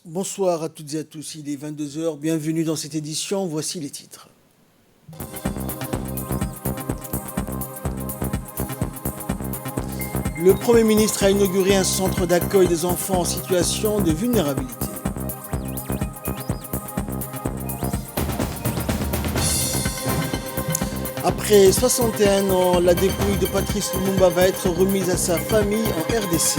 Bonsoir à toutes et à tous, il est 22 heures. Bienvenue dans cette édition, voici les titres. Le Premier ministre a inauguré un centre d'accueil des enfants en situation de vulnérabilité. Après 61 ans, la dépouille de Patrice Lumumba va être remise à sa famille en RDC.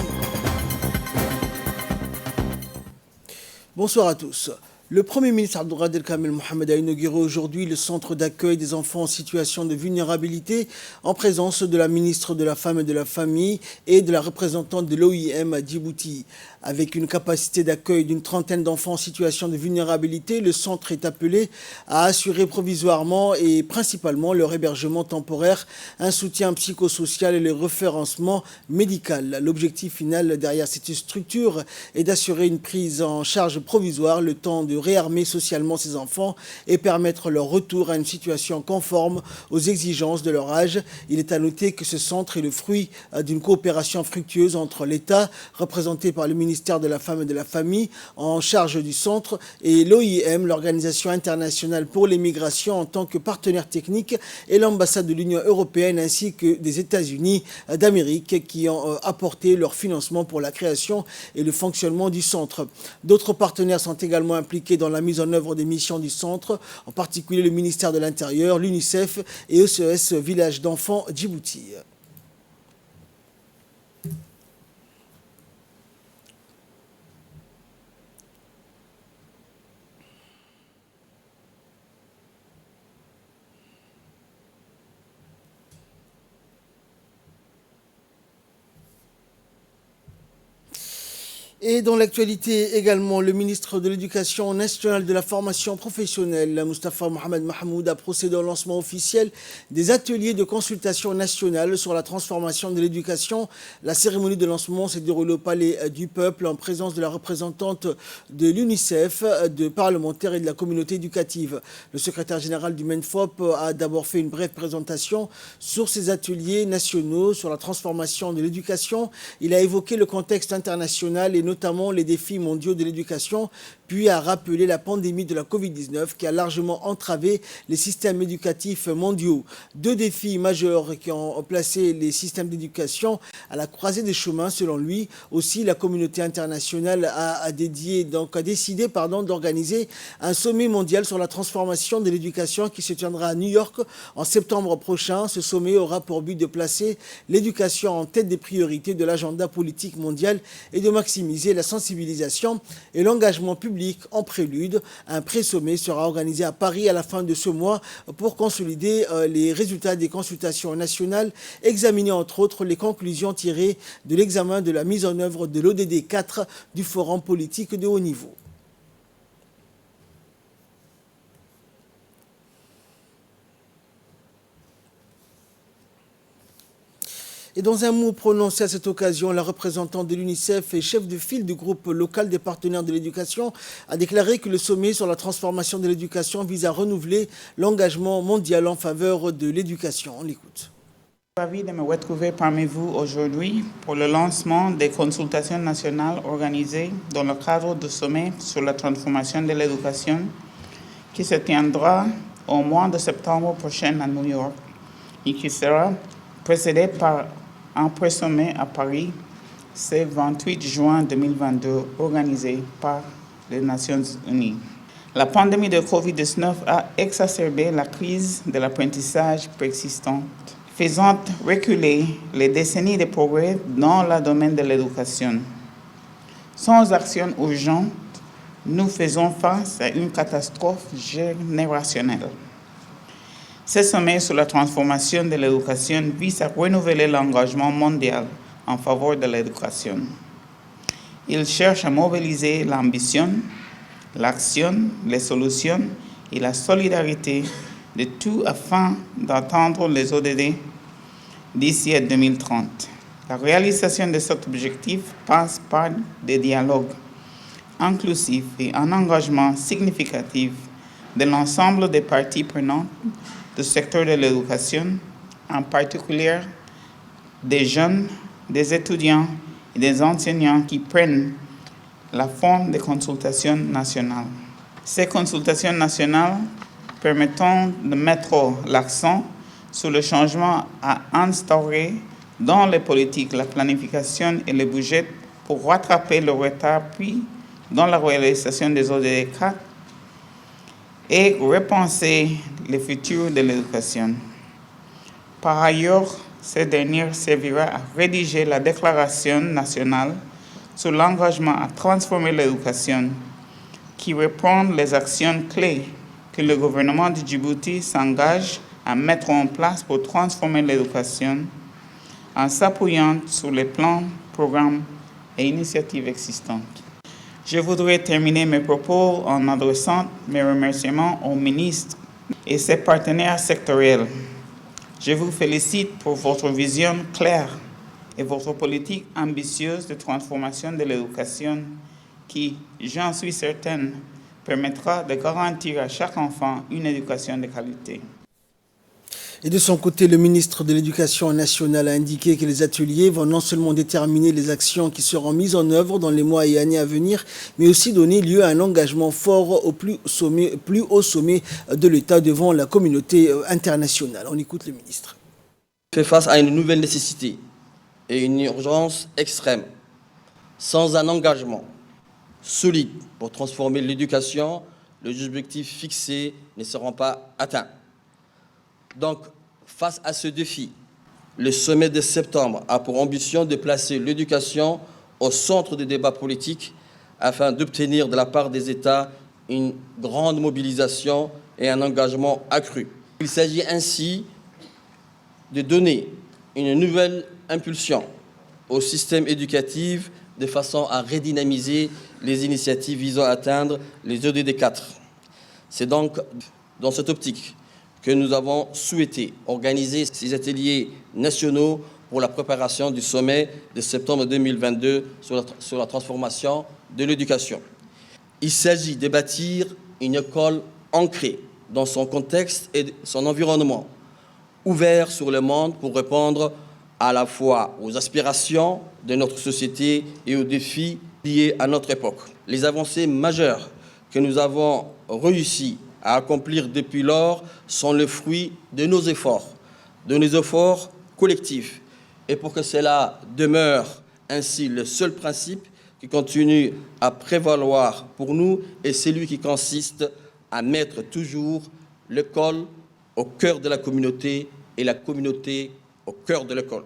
Bonsoir à tous. Le Premier ministre Abdelkader Kamel Mohamed a inauguré aujourd'hui le centre d'accueil des enfants en situation de vulnérabilité en présence de la ministre de la Femme et de la Famille et de la représentante de l'OIM à Djibouti. Avec une capacité d'accueil d'une trentaine d'enfants en situation de vulnérabilité, le centre est appelé à assurer provisoirement et principalement leur hébergement temporaire, un soutien psychosocial et le référencement médical. L'objectif final derrière cette structure est d'assurer une prise en charge provisoire, le temps de réarmer socialement ces enfants et permettre leur retour à une situation conforme aux exigences de leur âge. Il est à noter que ce centre est le fruit d'une coopération fructueuse entre l'État, représenté par le ministère de la Femme et de la Famille, en charge du centre, et l'OIM, l'Organisation internationale pour les migrations, en tant que partenaire technique, et l'ambassade de l'Union européenne ainsi que des États-Unis d'Amérique qui ont apporté leur financement pour la création et le fonctionnement du centre. D'autres partenaires sont également impliqués dans la mise en œuvre des missions du centre, en particulier le ministère de l'Intérieur, l'UNICEF et ECS Village d'enfants Djibouti. Et dans l'actualité également, le ministre de l'Éducation nationale de la formation professionnelle, Moustapha Mohamed Mahmoud, a procédé au lancement officiel des ateliers de consultation nationale sur la transformation de l'éducation. La cérémonie de lancement s'est déroulée au Palais du Peuple en présence de la représentante de l'UNICEF, de parlementaires et de la communauté éducative. Le secrétaire général du MENFOP a d'abord fait une brève présentation sur ces ateliers nationaux sur la transformation de l'éducation. Il a évoqué le contexte international et notamment les défis mondiaux de l'éducation, puis a rappelé la pandémie de la Covid-19 qui a largement entravé les systèmes éducatifs mondiaux. Deux défis majeurs qui ont placé les systèmes d'éducation à la croisée des chemins, selon lui. Aussi, la communauté internationale a décidé d'organiser un sommet mondial sur la transformation de l'éducation qui se tiendra à New York en septembre prochain. Ce sommet aura pour but de placer l'éducation en tête des priorités de l'agenda politique mondial et de maximiser la sensibilisation et l'engagement public en prélude. Un pré-sommet sera organisé à Paris à la fin de ce mois pour consolider les résultats des consultations nationales, examiner entre autres les conclusions tirées de l'examen de la mise en œuvre de l'ODD 4 du Forum politique de haut niveau. Et dans un mot prononcé à cette occasion, la représentante de l'UNICEF et chef de file du groupe local des partenaires de l'éducation a déclaré que le sommet sur la transformation de l'éducation vise à renouveler l'engagement mondial en faveur de l'éducation. On l'écoute. Ravi de me retrouver parmi vous aujourd'hui pour le lancement des consultations nationales organisées dans le cadre du sommet sur la transformation de l'éducation qui se tiendra au mois de septembre prochain à New York et qui sera précédé par un pré-sommet à Paris ce 28 juin 2022 organisé par les Nations Unies. La pandémie de Covid-19 a exacerbé la crise de l'apprentissage persistante, faisant reculer les décennies de progrès dans le domaine de l'éducation. Sans action urgente, nous faisons face à une catastrophe générationnelle. Ce sommet sur la transformation de l'éducation vise à renouveler l'engagement mondial en faveur de l'éducation. Il cherche à mobiliser l'ambition, l'action, les solutions et la solidarité de tout afin d'atteindre les ODD d'ici à 2030. La réalisation de cet objectif passe par des dialogues inclusifs et un engagement significatif de l'ensemble des parties prenantes du secteur de l'éducation, en particulier des jeunes, des étudiants et des enseignants qui prennent la forme de consultation nationale. Ces consultations nationales permettront de mettre l'accent sur le changement à instaurer dans les politiques, la planification et le budget pour rattraper le retard pris dans la réalisation des ODD 4 et repenser le futur de l'éducation. Par ailleurs, cette dernière servira à rédiger la déclaration nationale sur l'engagement à transformer l'éducation, qui reprend les actions clés que le gouvernement de Djibouti s'engage à mettre en place pour transformer l'éducation en s'appuyant sur les plans, programmes et initiatives existantes. Je voudrais terminer mes propos en adressant mes remerciements au ministre et ses partenaires sectoriels. Je vous félicite pour votre vision claire et votre politique ambitieuse de transformation de l'éducation qui, j'en suis certaine, permettra de garantir à chaque enfant une éducation de qualité. Et de son côté, le ministre de l'Éducation nationale a indiqué que les ateliers vont non seulement déterminer les actions qui seront mises en œuvre dans les mois et années à venir, mais aussi donner lieu à un engagement fort au plus haut sommet de l'État devant la communauté internationale. On écoute le ministre. Fait face à une nouvelle nécessité et une urgence extrême. Sans un engagement solide pour transformer l'éducation, les objectifs fixés ne seront pas atteints. Donc, face à ce défi, le sommet de septembre a pour ambition de placer l'éducation au centre des débats politiques afin d'obtenir de la part des États une grande mobilisation et un engagement accru. Il s'agit ainsi de donner une nouvelle impulsion au système éducatif de façon à redynamiser les initiatives visant à atteindre les ODD 4. C'est donc dans cette optique que nous avons souhaité organiser ces ateliers nationaux pour la préparation du sommet de septembre 2022 sur la transformation de l'éducation. Il s'agit de bâtir une école ancrée dans son contexte et son environnement, ouvert sur le monde pour répondre à la fois aux aspirations de notre société et aux défis liés à notre époque. Les avancées majeures que nous avons réussi à accomplir depuis lors sont le fruit de nos efforts collectifs. Et pour que cela demeure ainsi le seul principe qui continue à prévaloir pour nous est celui qui consiste à mettre toujours l'école au cœur de la communauté et la communauté au cœur de l'école.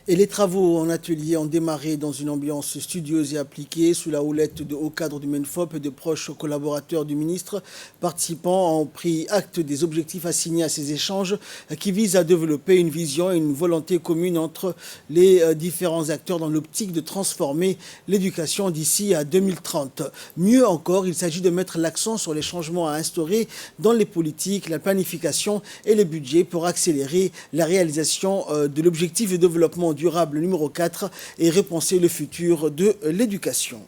Et les travaux en atelier ont démarré dans une ambiance studieuse et appliquée sous la houlette de hauts cadres du MENFOP et de proches collaborateurs du ministre. Participants ont pris acte des objectifs assignés à ces échanges qui visent à développer une vision et une volonté commune entre les différents acteurs dans l'optique de transformer l'éducation d'ici à 2030. Mieux encore, il s'agit de mettre l'accent sur les changements à instaurer dans les politiques, la planification et les budgets pour accélérer la réalisation de l'objectif de développement durable numéro 4 et repenser le futur de l'éducation.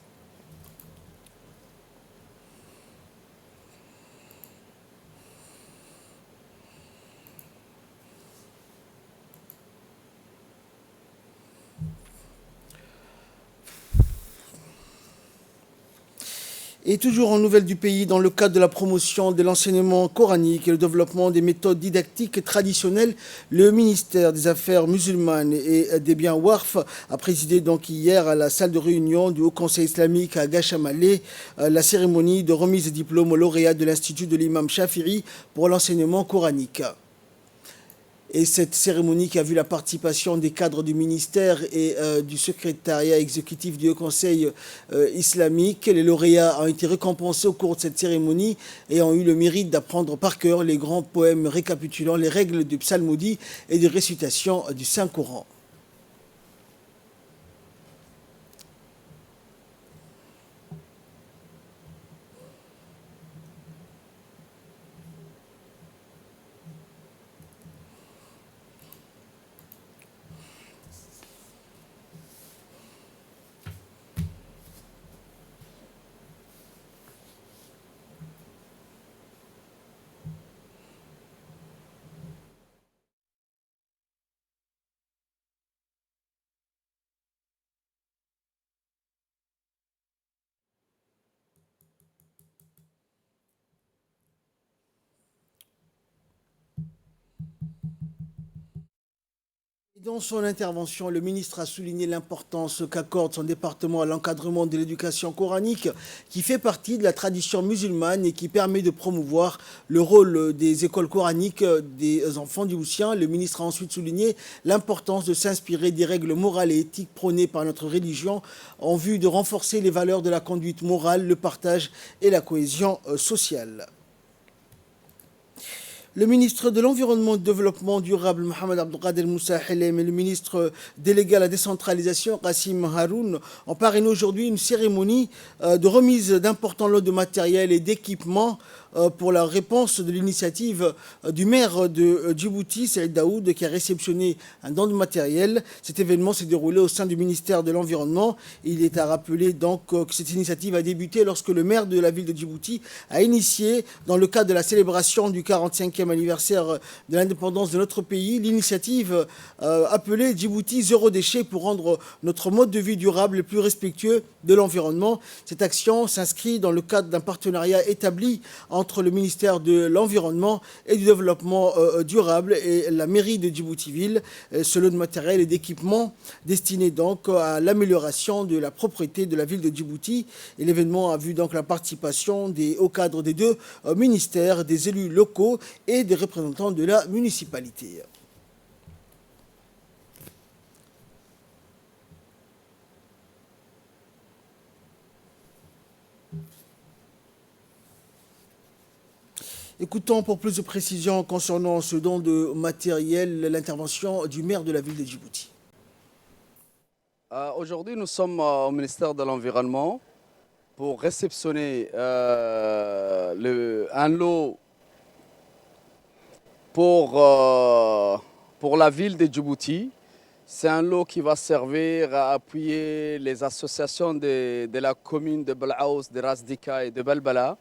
Et toujours en nouvelles du pays, dans le cadre de la promotion de l'enseignement coranique et le développement des méthodes didactiques traditionnelles, le ministère des Affaires musulmanes et des biens Warf a présidé donc hier à la salle de réunion du Haut Conseil islamique à Gachamalé la cérémonie de remise des diplômes aux lauréats de l'Institut de l'imam Shafiri pour l'enseignement coranique. Et cette cérémonie qui a vu la participation des cadres du ministère et du secrétariat exécutif du Haut Conseil islamique. Les lauréats ont été récompensés au cours de cette cérémonie et ont eu le mérite d'apprendre par cœur les grands poèmes récapitulant les règles du psalmodie et de récitation du Saint-Coran. Dans son intervention, le ministre a souligné l'importance qu'accorde son département à l'encadrement de l'éducation coranique, qui fait partie de la tradition musulmane et qui permet de promouvoir le rôle des écoles coraniques des enfants djiboutiens. Le ministre a ensuite souligné l'importance de s'inspirer des règles morales et éthiques prônées par notre religion en vue de renforcer les valeurs de la conduite morale, le partage et la cohésion sociale. Le ministre de l'Environnement et du Développement durable, Mohamed Abdelkader Moussa Helem, et le ministre délégué à la décentralisation, Kassim Haroun, ont parrainé aujourd'hui une cérémonie de remise d'importants lots de matériel et d'équipements pour la réponse de l'initiative du maire de Djibouti, Saïd Daoud, qui a réceptionné un don de matériel. Cet événement s'est déroulé au sein du ministère de l'Environnement. Il est à rappeler donc que cette initiative a débuté lorsque le maire de la ville de Djibouti a initié, dans le cadre de la célébration du 45e anniversaire de l'indépendance de notre pays, l'initiative appelée Djibouti zéro déchet pour rendre notre mode de vie durable et plus respectueux de l'environnement. Cette action s'inscrit dans le cadre d'un partenariat établi entre le ministère de l'Environnement et du Développement durable et la mairie de Djibouti-Ville. Ce lot de matériel et d'équipement destiné donc à l'amélioration de la propreté de la ville de Djibouti. Et l'événement a vu donc la participation des hauts cadres des deux ministères, des élus locaux et des représentants de la municipalité. Écoutons pour plus de précisions concernant ce don de matériel l'intervention du maire de la ville de Djibouti. Aujourd'hui, nous sommes au ministère de l'Environnement pour réceptionner un lot pour la ville de Djibouti. C'est un lot qui va servir à appuyer les associations de la commune de Balaous, de Ras Dika et de Balbala,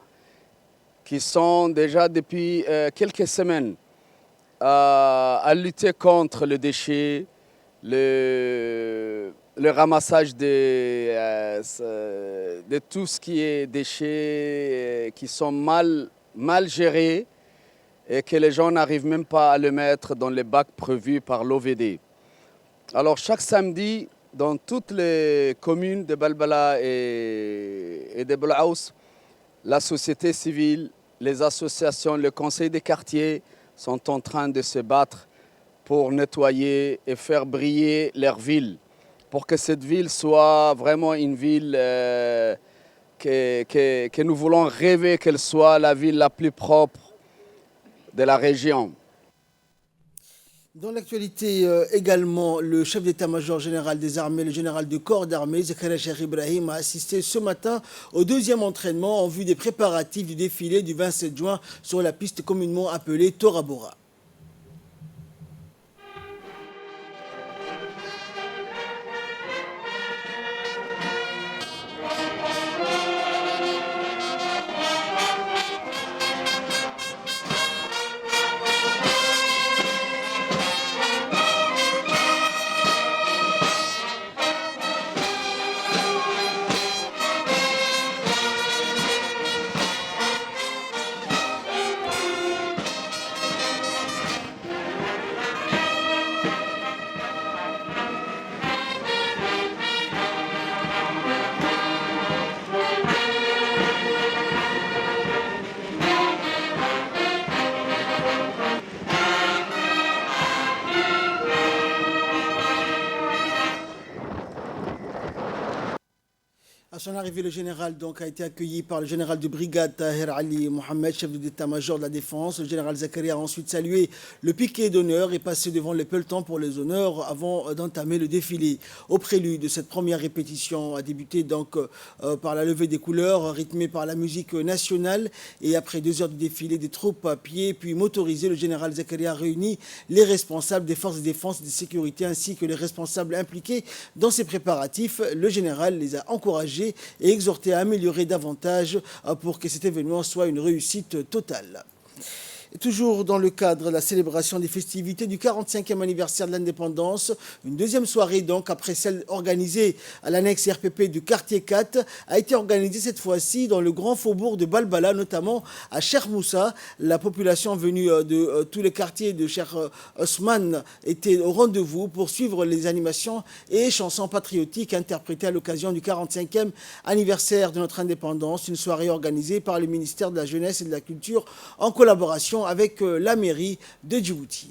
qui sont déjà depuis quelques semaines à lutter contre le déchet, le ramassage de tout ce qui est déchets qui sont mal gérés et que les gens n'arrivent même pas à le mettre dans les bacs prévus par l'OVD. Alors chaque samedi, dans toutes les communes de Balbala et de Balaous, la société civile, les associations, le conseil des quartiers sont en train de se battre pour nettoyer et faire briller leur ville, pour que cette ville soit vraiment une ville que nous voulons rêver qu'elle soit la ville la plus propre de la région. Dans l'actualité également, le chef d'état-major général des armées, le général de corps d'armée, Zakaria Cheikh Ibrahim, a assisté ce matin au deuxième entraînement en vue des préparatifs du défilé du 27 juin sur la piste communément appelée Tora Bora. À son arrivée, le général a été accueilli par le général de brigade Tahir Ali Mohamed, chef d'état-major de la défense. Le général Zakaria a ensuite salué le piquet d'honneur et passé devant le peloton pour les honneurs avant d'entamer le défilé. Au prélude de cette première répétition a débuté par la levée des couleurs rythmée par la musique nationale, et après 2 heures de défilé des troupes à pied puis motorisées, le général Zakaria a réuni les responsables des forces de défense et de sécurité ainsi que les responsables impliqués dans ces préparatifs. Le général les a encouragés et exhorté à améliorer davantage pour que cet événement soit une réussite totale. Et toujours dans le cadre de la célébration des festivités du 45e anniversaire de l'indépendance, une deuxième soirée, donc après celle organisée à l'annexe RPP du quartier 4, a été organisée cette fois-ci dans le grand faubourg de Balbala, notamment à Cheikh Moussa. La population venue de tous les quartiers de Cheikh Osman était au rendez-vous pour suivre les animations et chansons patriotiques interprétées à l'occasion du 45e anniversaire de notre indépendance. Une soirée organisée par le ministère de la Jeunesse et de la Culture en collaboration avec la mairie de Djibouti.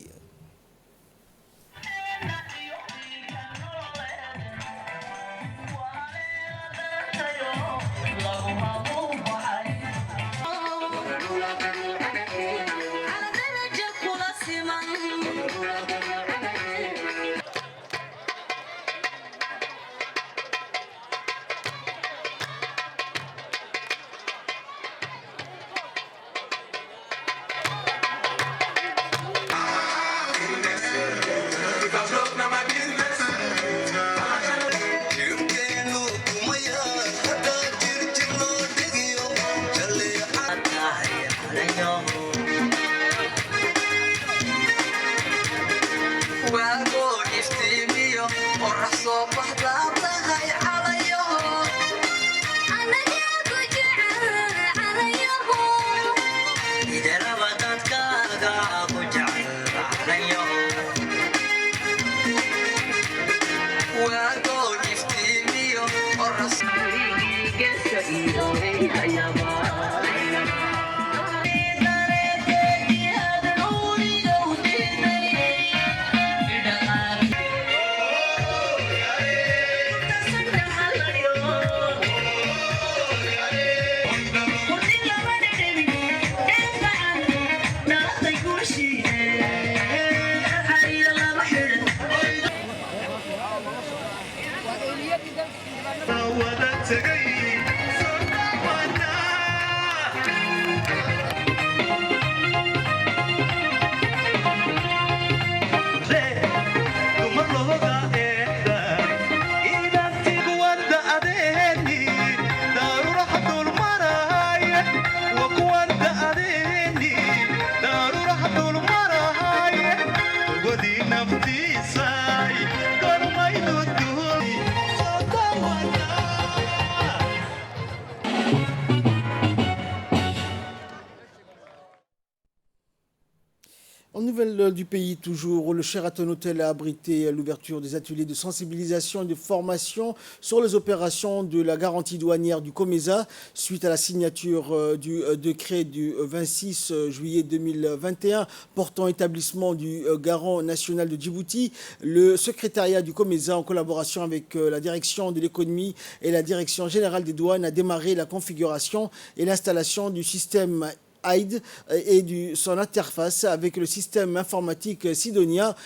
En nouvelle du pays toujours, le Sheraton Hotel a abrité l'ouverture des ateliers de sensibilisation et de formation sur les opérations de la garantie douanière du COMESA suite à la signature du décret du 26 juillet 2021 portant établissement du garant national de Djibouti. Le secrétariat du COMESA, en collaboration avec la direction de l'économie et la direction générale des douanes, a démarré la configuration et l'installation du système AID et son interface avec le système informatique Sidonia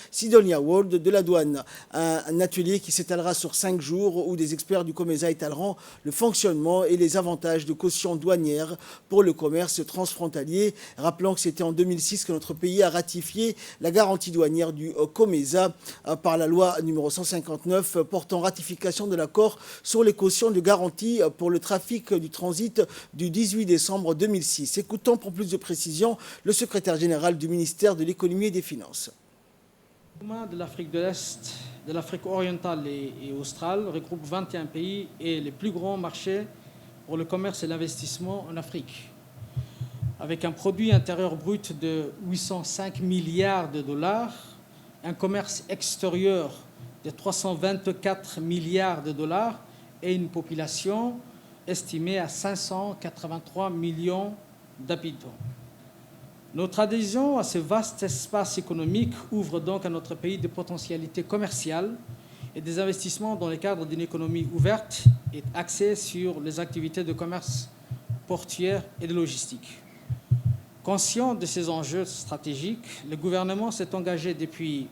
World de la douane. Un atelier qui s'étalera sur 5 jours où des experts du COMESA étaleront le fonctionnement et les avantages de caution douanière pour le commerce transfrontalier. Rappelons que c'était en 2006 que notre pays a ratifié la garantie douanière du COMESA par la loi numéro 159 portant ratification de l'accord sur les cautions de garantie pour le trafic du transit du 18 décembre 2006. Écoutons pour plus de précisions le secrétaire général du ministère de l'économie et des finances. De l'Afrique de l'Est, de l'Afrique orientale et australe regroupe 21 pays et les plus grands marchés pour le commerce et l'investissement en Afrique. Avec un produit intérieur brut de 805 milliards de dollars, un commerce extérieur de 324 milliards de dollars et une population estimée à 583 millions d'habitants. Notre adhésion à ce vaste espace économique ouvre donc à notre pays des potentialités commerciales et des investissements dans le cadre d'une économie ouverte et axée sur les activités de commerce portuaire et de logistique. Conscient de ces enjeux stratégiques, le gouvernement s'est engagé depuis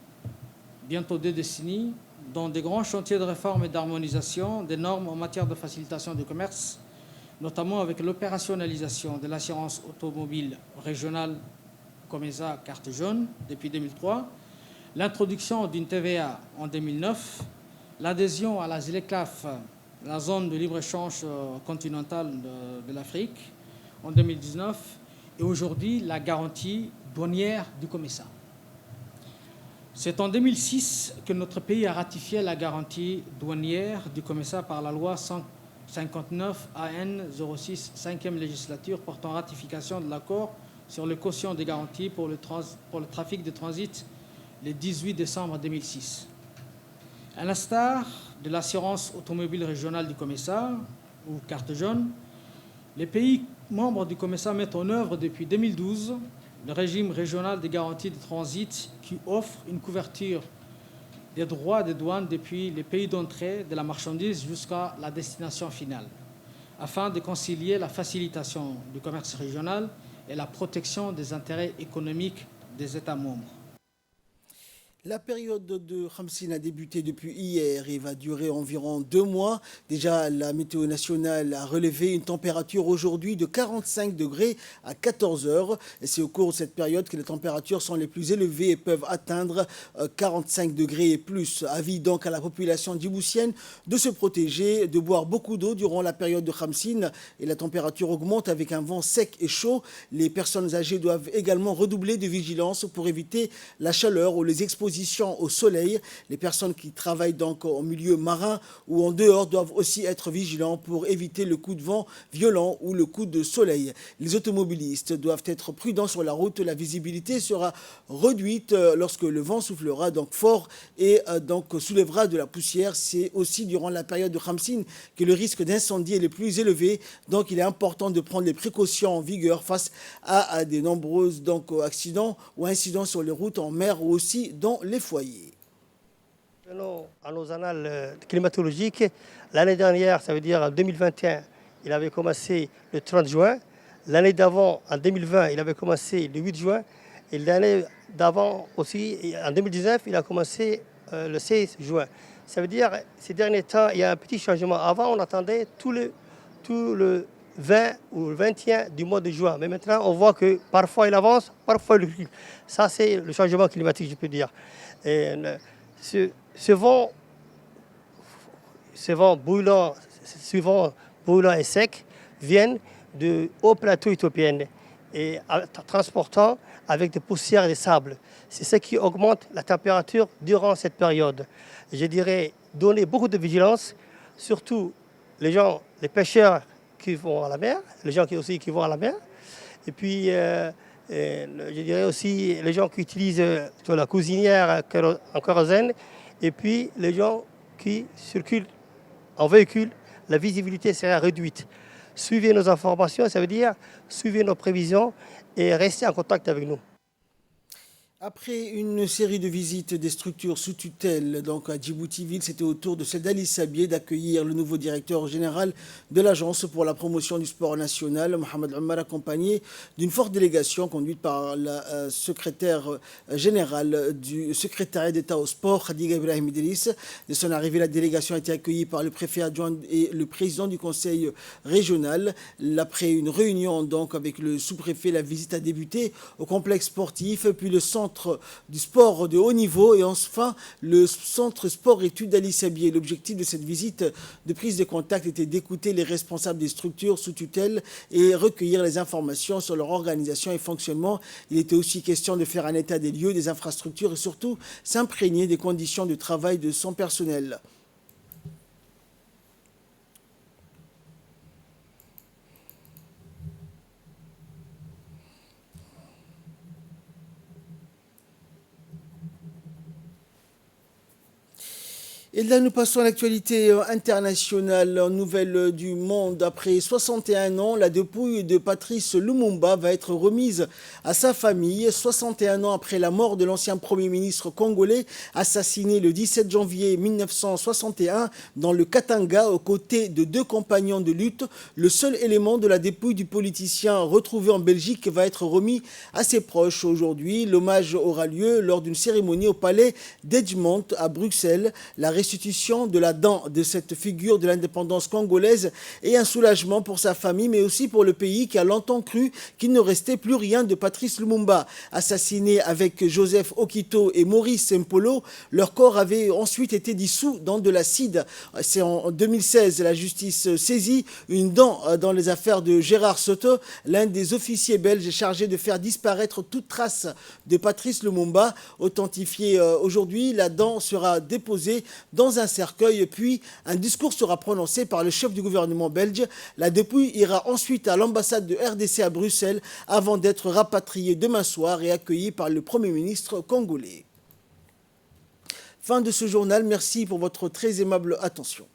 bientôt 2 décennies dans des grands chantiers de réforme et d'harmonisation des normes en matière de facilitation du commerce, notamment avec l'opérationnalisation de l'assurance automobile régionale COMESA carte jaune depuis 2003, l'introduction d'une TVA en 2009, l'adhésion à la ZLECAf, la zone de libre-échange continentale de l'Afrique, en 2019, et aujourd'hui la garantie douanière du COMESA. C'est en 2006 que notre pays a ratifié la garantie douanière du COMESA par la loi 159 AN 06 5e législature portant ratification de l'accord sur le quotient des garanties pour le trafic de transit le 18 décembre 2006. À l'instar de l'assurance automobile régionale du COMESA, ou carte jaune, les pays membres du COMESA mettent en œuvre depuis 2012 le régime régional des garanties de transit qui offre une couverture des droits de douane depuis les pays d'entrée de la marchandise jusqu'à la destination finale, afin de concilier la facilitation du commerce régional et la protection des intérêts économiques des États membres. La période de Khamsin a débuté depuis hier et va durer environ 2 mois. Déjà, la météo nationale a relevé une température aujourd'hui de 45 degrés à 14 heures. Et c'est au cours de cette période que les températures sont les plus élevées et peuvent atteindre 45 degrés et plus. Avis donc à la population djiboutienne de se protéger, de boire beaucoup d'eau durant la période de Khamsin. Et la température augmente avec un vent sec et chaud. Les personnes âgées doivent également redoubler de vigilance pour éviter la chaleur ou les expositions au soleil. Les personnes qui travaillent donc en milieu marin ou en dehors doivent aussi être vigilants pour éviter le coup de vent violent ou le coup de soleil. Les automobilistes doivent être prudents sur la route. La visibilité sera réduite lorsque le vent soufflera donc fort et donc soulèvera de la poussière. C'est aussi durant la période de Khamsin que le risque d'incendie est le plus élevé. Donc il est important de prendre les précautions en vigueur face à de nombreux accidents ou incidents sur les routes, en mer ou aussi dans les foyers. À nos annales climatologiques, l'année dernière, ça veut dire en 2021, il avait commencé le 30 juin. L'année d'avant, en 2020, il avait commencé le 8 juin. Et l'année d'avant aussi, en 2019, il a commencé le 16 juin. Ça veut dire, ces derniers temps, il y a un petit changement. Avant, on attendait tout le 20 ou le 21 du mois de juin. Mais maintenant, on voit que parfois il avance, parfois il recule. Ça, c'est le changement climatique, je peux dire. Et ce vent brûlant et sec viennent de hauts plateaux éthiopiens et transportant avec des poussières et des sables. C'est ce qui augmente la température durant cette période. Je dirais donner beaucoup de vigilance, surtout les pêcheurs qui vont à la mer, les gens qui vont à la mer. Et puis, je dirais aussi les gens qui utilisent la cuisinière en kérosène. Et puis, les gens qui circulent en véhicule, la visibilité sera réduite. Suivez nos informations, ça veut dire suivez nos prévisions et restez en contact avec nous. Après une série de visites des structures sous tutelle donc à Djibouti-Ville, c'était au tour de celle d'Ali Sabier d'accueillir le nouveau directeur général de l'Agence pour la promotion du sport national, Mohamed Omar, accompagné d'une forte délégation conduite par la secrétaire générale du secrétariat d'État au sport, Khadiga Ibrahim Idriss. De son arrivée, la délégation a été accueillie par le préfet adjoint et le président du conseil régional. Après une réunion donc avec le sous-préfet, la visite a débuté au complexe sportif, puis le centre du sport de haut niveau et enfin le centre sport-études d'Ali Sabier. L'objectif de cette visite de prise de contact était d'écouter les responsables des structures sous tutelle et recueillir les informations sur leur organisation et fonctionnement. Il était aussi question de faire un état des lieux, des infrastructures et surtout s'imprégner des conditions de travail de son personnel. Et là, nous passons à l'actualité internationale. Nouvelle du monde. Après 61 ans, la dépouille de Patrice Lumumba va être remise à sa famille. 61 ans après la mort de l'ancien Premier ministre congolais, assassiné le 17 janvier 1961 dans le Katanga, aux côtés de 2 compagnons de lutte. Le seul élément de la dépouille du politicien retrouvé en Belgique va être remis à ses proches aujourd'hui. L'hommage aura lieu lors d'une cérémonie au palais d'Edgemont à Bruxelles. La restitution de la dent de cette figure de l'indépendance congolaise est un soulagement pour sa famille, mais aussi pour le pays qui a longtemps cru qu'il ne restait plus rien de Patrice Lumumba. Assassiné avec Joseph Okito et Maurice Mpolo, leur corps avait ensuite été dissous dans de l'acide. C'est en 2016, la justice saisit une dent dans les affaires de Gérard Soto, l'un des officiers belges chargés de faire disparaître toute trace de Patrice Lumumba. Authentifiée aujourd'hui, la dent sera déposée dans un cercueil, puis un discours sera prononcé par le chef du gouvernement belge. La dépouille ira ensuite à l'ambassade de RDC à Bruxelles avant d'être rapatriée demain soir et accueillie par le Premier ministre congolais. Fin de ce journal, merci pour votre très aimable attention.